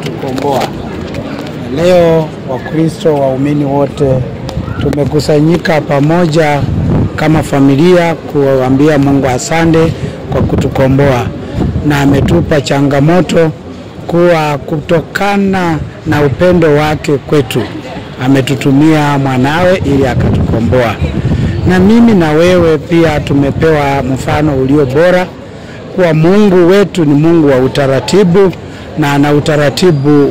akatukomboa. Leo Wakristo waumini wote tumekusanyika pamoja kama familia kuambia Mungu asante kwa kutukomboa, na ametupa changamoto kuwa kutokana na upendo wake kwetu ametutumia mwanawe ili akatukomboa. Na mimi na wewe pia tumepewa mfano ulio bora kuwa Mungu wetu ni Mungu wa utaratibu na ana utaratibu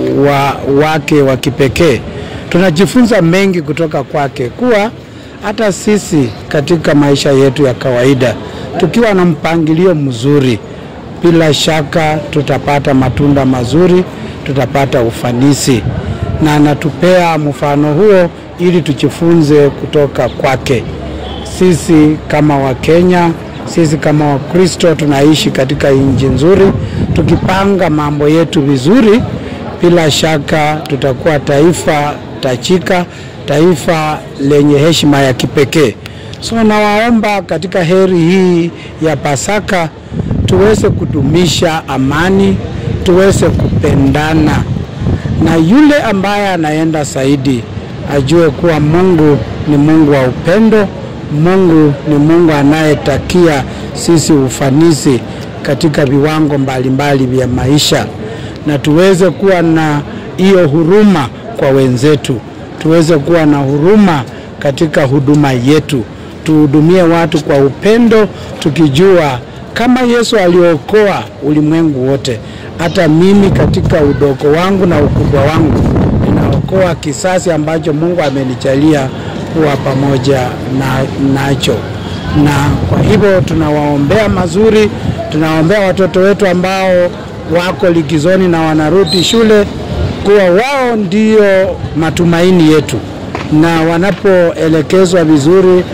wake wa kipekee. Tunajifunza mengi kutoka kwake, kuwa hata sisi katika maisha yetu ya kawaida tukiwa na mpangilio mzuri, bila shaka tutapata matunda mazuri, tutapata ufanisi, na anatupea mfano huo ili tujifunze kutoka kwake. Sisi kama Wakenya, sisi kama Wakristo tunaishi katika nchi nzuri. Tukipanga mambo yetu vizuri, bila shaka tutakuwa taifa tajika, taifa lenye heshima ya kipekee. So nawaomba katika heri hii ya Pasaka tuweze kudumisha amani, tuweze kupendana, na yule ambaye anaenda zaidi ajue kuwa Mungu ni Mungu wa upendo. Mungu ni Mungu anayetakia sisi ufanisi katika viwango mbalimbali vya maisha, na tuweze kuwa na hiyo huruma kwa wenzetu, tuweze kuwa na huruma katika huduma yetu, tuhudumie watu kwa upendo, tukijua kama Yesu aliokoa ulimwengu wote, hata mimi katika udogo wangu na ukubwa wangu ninaokoa kisasi ambacho Mungu amenijalia kuwa pamoja nacho. Na kwa hivyo tunawaombea mazuri, tunawaombea watoto wetu ambao wako likizoni na wanarudi shule, kuwa wao ndio matumaini yetu, na wanapoelekezwa vizuri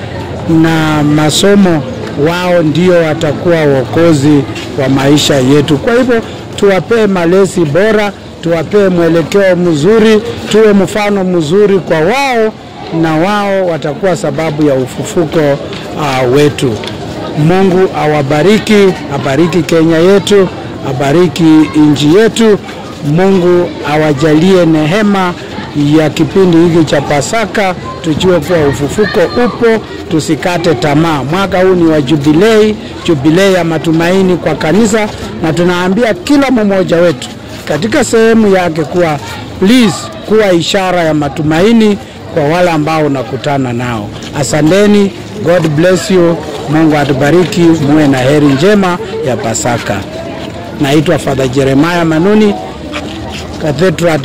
na masomo, wao ndio watakuwa wokozi wa maisha yetu. Kwa hivyo tuwapee malezi bora, tuwapee mwelekeo mzuri, tuwe mfano mzuri kwa wao, na wao watakuwa sababu ya ufufuko wetu. Mungu awabariki, abariki Kenya yetu, abariki nchi yetu. Mungu awajalie neema ya kipindi hiki cha Pasaka, tujue kuwa ufufuko upo, tusikate tamaa. Mwaka huu ni wa jubilei ya matumaini kwa kanisa, na tunaambia kila mmoja wetu katika sehemu yake kuwa please kuwa ishara ya matumaini kwa wale ambao unakutana nao. Asanteni, God bless you, Mungu atubariki, muwe na heri njema ya Pasaka. Naitwa Father Jeremiah Manuni, Cathedral